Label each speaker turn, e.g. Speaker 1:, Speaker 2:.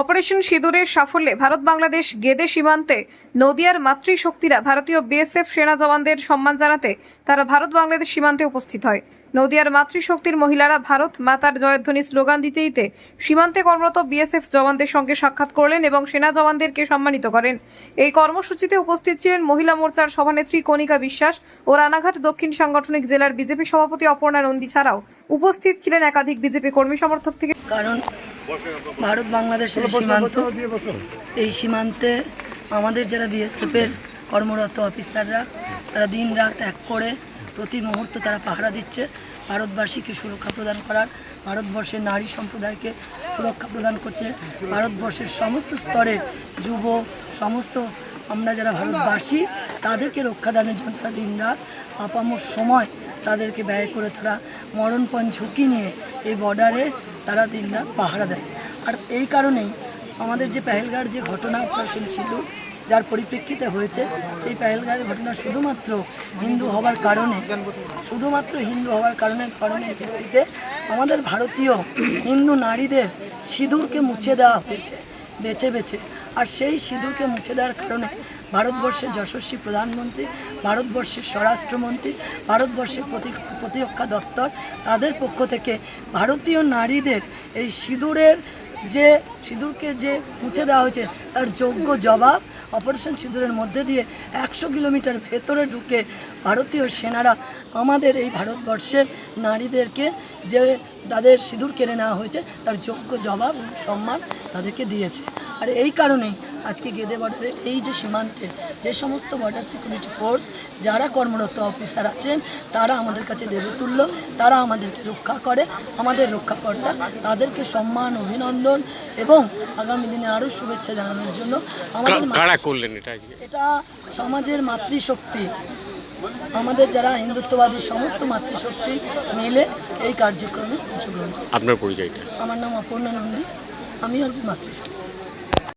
Speaker 1: Operation সিঁদুরের সাফল্যে ভারত বাংলাদেশ গেদে সীমান্তে নদিয়ার মাতৃশক্তিরা ভারতীয় বিএসএফ সেনা জওয়ানদের সম্মান জানাতে তারা ভারত বাংলাদেশ সীমান্তে উপস্থিত হয়। নদিয়ার মাতৃশক্তির মহিলারা ভারত মাতার জয়ধ্বনি স্লোগান দিতে দিতে সীমান্তে কর্মরত বিএসএফ জওয়ানদের সঙ্গে সাক্ষাৎ করলেন এবং সেনা জওয়ানদেরকে সম্মানিত করেন। এই কর্মসূচিতে উপস্থিত ছিলেন মহিলা মোর্চার সভানেত্রী কণিকা বিশ্বাস ও রানাঘাট দক্ষিণ সাংগঠনিক জেলার বিজেপি সভাপতি অপর্ণা নন্দী ছাড়াও উপস্থিত ছিলেন একাধিক বিজেপি কর্মী সমর্থক থেকে।
Speaker 2: কারণ ভারত বাংলাদেশের সীমান্ত, এই সীমান্তে আমাদের যারা বিএসএফের কর্মরত অফিসাররা তারা দিন রাত এক করে প্রতি মুহূর্ত তারা পাহারা দিচ্ছে ভারতবাসীকে সুরক্ষা প্রদান করার, ভারতবর্ষের নারী সম্প্রদায়কে সুরক্ষা প্রদান করছে, ভারতবর্ষের সমস্ত স্তরের যুব সমস্ত আমরা যারা ভারতবাসী তাদেরকে রক্ষাদানের জন্য তারা দিন রাত আপামর সময় তাদেরকে ব্যয় করে তারা মরণপণ ঝুঁকি নিয়ে এই বর্ডারে তারা দিন রাত পাহারা দেয়। আর এই কারণেই আমাদের যে পেহেলগাঁওর যে ঘটনা অপারেশন সিঁদুর যার পরিপ্রেক্ষিতে হয়েছে, সেই পেহেলগাঁওয়ের ঘটনা শুধুমাত্র হিন্দু হওয়ার কারণে ধর্মের ভিত্তিতে আমাদের ভারতীয় হিন্দু নারীদের সিঁদুরকে মুছে দেওয়া হয়েছে বেছে বেছে। আর সেই সিঁদুরকে মুছে দেওয়ার কারণে ভারতবর্ষের যশস্বী প্রধানমন্ত্রী, ভারতবর্ষের স্বরাষ্ট্রমন্ত্রী, ভারতবর্ষের প্রতিরক্ষা দপ্তর তাদের পক্ষ থেকে ভারতীয় নারীদের এই সিঁদুরকে যে মুছে দেওয়া হয়েছে তার যোগ্য জবাব অপারেশন সিঁদুরের মধ্যে দিয়ে 100 কিলোমিটার ভেতরে ঢুকে ভারতীয় সেনারা আমাদের এই ভারতবর্ষের নারীদেরকে যে তাদের সিঁদুর কেড়ে নেওয়া হয়েছে তার যোগ্য জবাব সম্মান তাদেরকে দিয়েছে। আর এই কারণেই আজকে গেদে বর্ডারে এই যে সীমান্তে যে সমস্ত বর্ডার সিকিউরিটি ফোর্স যারা কর্মরত অফিসার আছেন তারা আমাদের কাছে দেবতুল্য, তারা আমাদেরকে রক্ষা করে, আমাদের রক্ষাকর্তা, তাদেরকে সম্মান অভিনন্দন এবং আগামী দিনে আরও শুভেচ্ছা জানানোর জন্য আমাদের এটা সমাজের মাতৃশক্তি, আমাদের যারা হিন্দুত্ববাদী সমস্ত মাতৃশক্তি মিলে এই কার্যক্রমে অংশগ্রহণ করে।
Speaker 3: আপনার পরিচয়টা?
Speaker 2: আমার নাম অপর্ণা নন্দী, আমি একজন মাতৃশক্তি।